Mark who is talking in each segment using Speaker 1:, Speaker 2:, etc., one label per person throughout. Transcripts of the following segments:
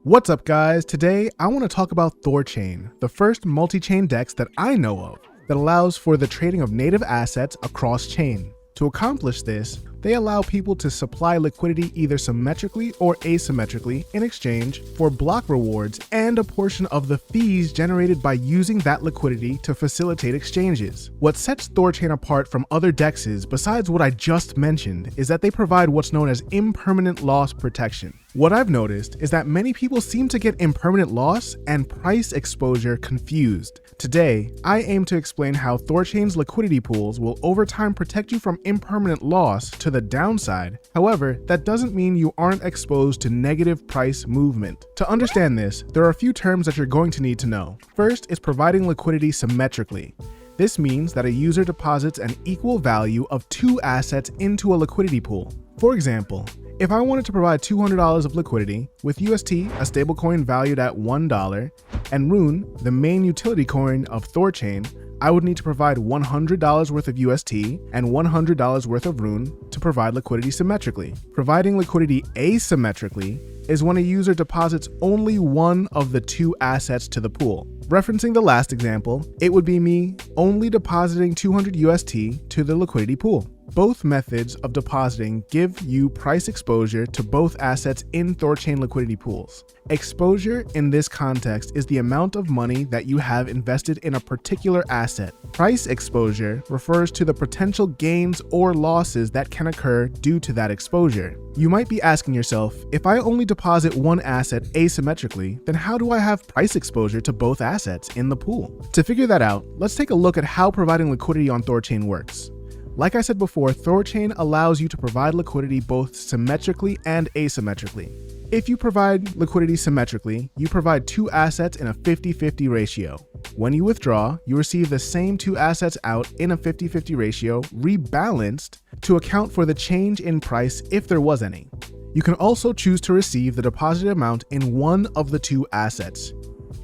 Speaker 1: What's up guys? Today I want to talk about Thorchain, the first multi-chain DEX that I know of that allows for the trading of native assets across chain. To accomplish this, they allow people to supply liquidity either symmetrically or asymmetrically in exchange for block rewards and a portion of the fees generated by using that liquidity to facilitate exchanges. What sets Thorchain apart from other DEXs, besides what I just mentioned, is that they provide what's known as impermanent loss protection. What I've noticed is that many people seem to get impermanent loss and price exposure confused. Today, I aim to explain how Thorchain's liquidity pools will over time protect you from impermanent loss to the downside. However, that doesn't mean you aren't exposed to negative price movement. To understand this, there are a few terms that you're going to need to know. First is providing liquidity symmetrically. This means that a user deposits an equal value of two assets into a liquidity pool. For example, if I wanted to provide $200 of liquidity with UST, a stablecoin valued at $1, and Rune, the main utility coin of Thorchain, I would need to provide $100 worth of UST and $100 worth of Rune to provide liquidity symmetrically. Providing liquidity asymmetrically is when a user deposits only one of the two assets to the pool. Referencing the last example, it would be me only depositing 200 UST to the liquidity pool. Both methods of depositing give you price exposure to both assets in Thorchain liquidity pools. Exposure in this context is the amount of money that you have invested in a particular asset. Price exposure refers to the potential gains or losses that can occur due to that exposure. You might be asking yourself, if I only deposit one asset asymmetrically, then how do I have price exposure to both assets in the pool? To figure that out, let's take a look at how providing liquidity on Thorchain works. Like I said before, Thorchain allows you to provide liquidity both symmetrically and asymmetrically. If you provide liquidity symmetrically, you provide two assets in a 50-50 ratio. When you withdraw, you receive the same two assets out in a 50-50 ratio, rebalanced to account for the change in price if there was any. You can also choose to receive the deposited amount in one of the two assets.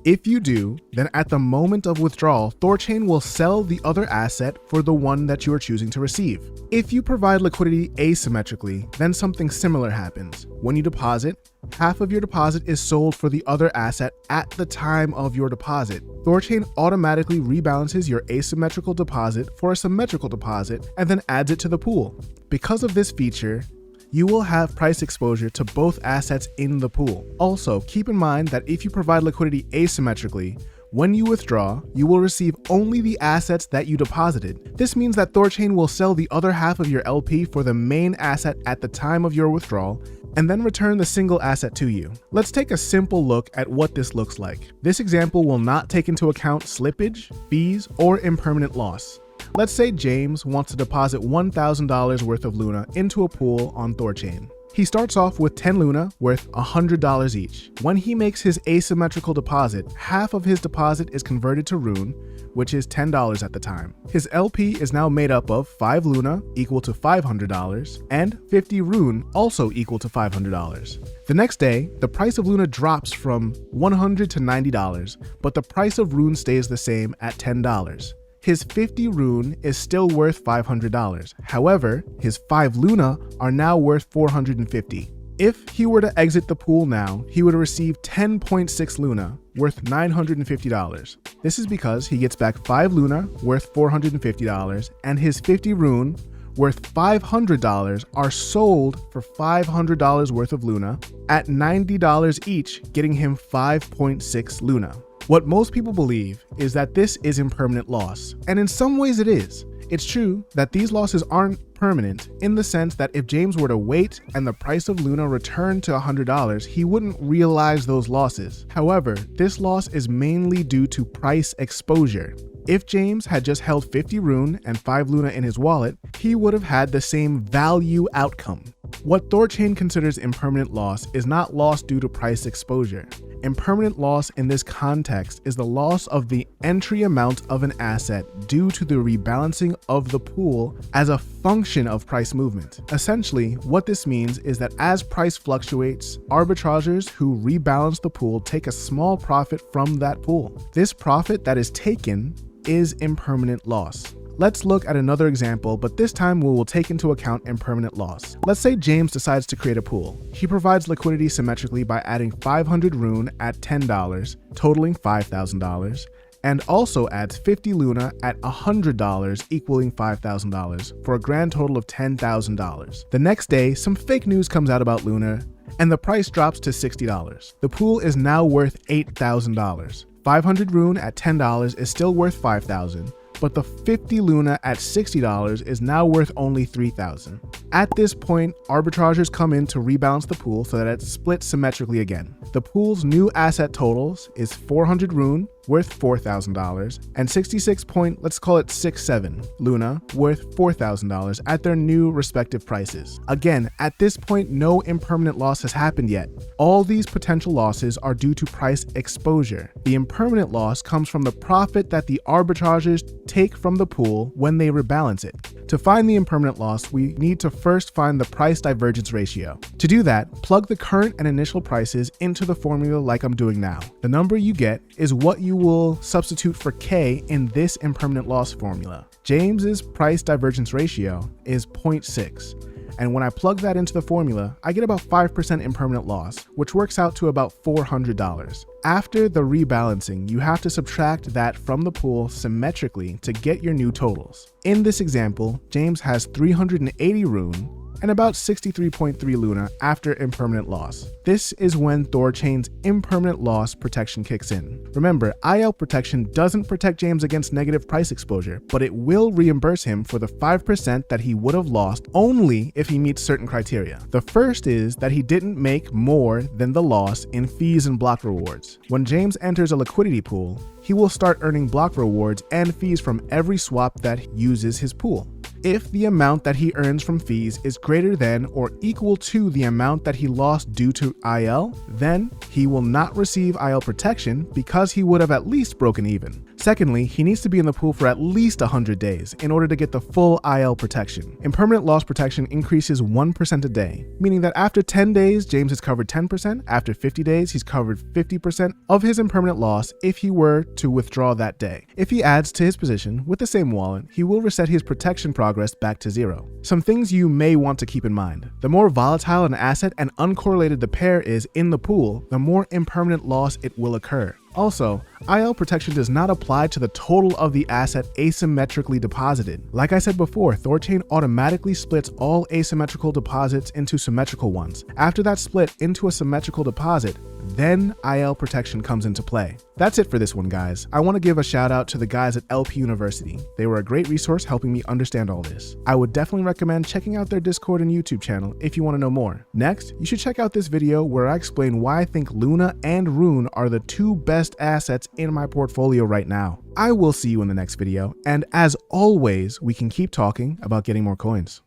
Speaker 1: If you do, then at the moment of withdrawal, Thorchain will sell the other asset for the one that you are choosing to receive. If you provide liquidity asymmetrically, then something similar happens. When you deposit, half of your deposit is sold for the other asset at the time of your deposit. Thorchain automatically rebalances your asymmetrical deposit for a symmetrical deposit and then adds it to the pool. Because of this feature, you will have price exposure to both assets in the pool. Also, keep in mind that if you provide liquidity asymmetrically, when you withdraw, you will receive only the assets that you deposited. This means that Thorchain will sell the other half of your LP for the main asset at the time of your withdrawal, and then return the single asset to you. Let's take a simple look at what this looks like. This example will not take into account slippage, fees, or impermanent loss. Let's say James wants to deposit $1,000 worth of Luna into a pool on Thorchain. He starts off with 10 Luna worth $100 each. When he makes his asymmetrical deposit, half of his deposit is converted to Rune, which is $10 at the time. His LP is now made up of 5 Luna equal to $500 and 50 Rune also equal to $500. The next day, the price of Luna drops from $100 to $90, but the price of Rune stays the same at $10. His 50 Rune is still worth $500. However, his 5 Luna are now worth $450. If he were to exit the pool now, he would receive 10.6 Luna, worth $950. This is because he gets back 5 Luna, worth $450, and his 50 Rune, worth $500, are sold for $500 worth of Luna at $90 each, getting him 5.6 Luna. What most people believe is that this is impermanent loss, and in some ways it is. It's true that these losses aren't permanent in the sense that if James were to wait and the price of Luna returned to $100, he wouldn't realize those losses. However, this loss is mainly due to price exposure. If James had just held 50 Rune and 5 Luna in his wallet, he would have had the same value outcome. What Thorchain considers impermanent loss is not loss due to price exposure. Impermanent loss in this context is the loss of the entry amount of an asset due to the rebalancing of the pool as a function of price movement. Essentially, what this means is that as price fluctuates, arbitrageurs who rebalance the pool take a small profit from that pool. This profit that is taken is impermanent loss. Let's look at another example, but this time we will take into account impermanent loss. Let's say James decides to create a pool. He provides liquidity symmetrically by adding 500 Rune at $10, totaling $5,000, and also adds 50 Luna at $100, equaling $5,000, for a grand total of $10,000. The next day, some fake news comes out about Luna, and the price drops to $60. The pool is now worth $8,000. 500 Rune at $10 is still worth $5,000, but the 50 Luna at $60 is now worth only $3,000. At this point, arbitrageurs come in to rebalance the pool so that it's split symmetrically again. The pool's new asset totals is 400 Rune, worth $4,000, and 66.67 Luna, worth $4,000 at their new respective prices. Again, at this point, no impermanent loss has happened yet. All these potential losses are due to price exposure. The impermanent loss comes from the profit that the arbitrageurs take from the pool when they rebalance it. To find the impermanent loss, we need to first find the price divergence ratio. To do that, plug the current and initial prices into the formula like I'm doing now. The number you get is what you will substitute for K in this impermanent loss formula. James's price divergence ratio is 0.6. And when I plug that into the formula, I get about 5% impermanent loss, which works out to about $400. After the rebalancing, you have to subtract that from the pool symmetrically to get your new totals. In this example, James has 380 Rune and about 63.3 Luna after impermanent loss. This is when Thorchain's Impermanent Loss Protection kicks in. Remember, IL protection doesn't protect James against negative price exposure, but it will reimburse him for the 5% that he would have lost only if he meets certain criteria. The first is that he didn't make more than the loss in fees and block rewards. When James enters a liquidity pool, he will start earning block rewards and fees from every swap that uses his pool. If the amount that he earns from fees is greater than or equal to the amount that he lost due to IL, then he will not receive IL protection because he would have at least broken even. Secondly, he needs to be in the pool for at least 100 days in order to get the full IL protection. Impermanent loss protection increases 1% a day, meaning that after 10 days, James has covered 10%, after 50 days, he's covered 50% of his impermanent loss if he were to withdraw that day. If he adds to his position with the same wallet, he will reset his protection progress back to 0. Some things you may want to keep in mind. The more volatile an asset and uncorrelated the pair is in the pool, the more impermanent loss it will occur. Also, IL protection does not apply to the total of the asset asymmetrically deposited. Like I said before, Thorchain automatically splits all asymmetrical deposits into symmetrical ones. After that split into a symmetrical deposit, then IL protection comes into play. That's it for this one, guys. I want to give a shout out to the guys at LP University. They were a great resource helping me understand all this. I would definitely recommend checking out their Discord and YouTube channel if you want to know more. Next, you should check out this video where I explain why I think Luna and Rune are the two best assets in my portfolio right now. I will see you in the next video, and as always, we can keep talking about getting more coins.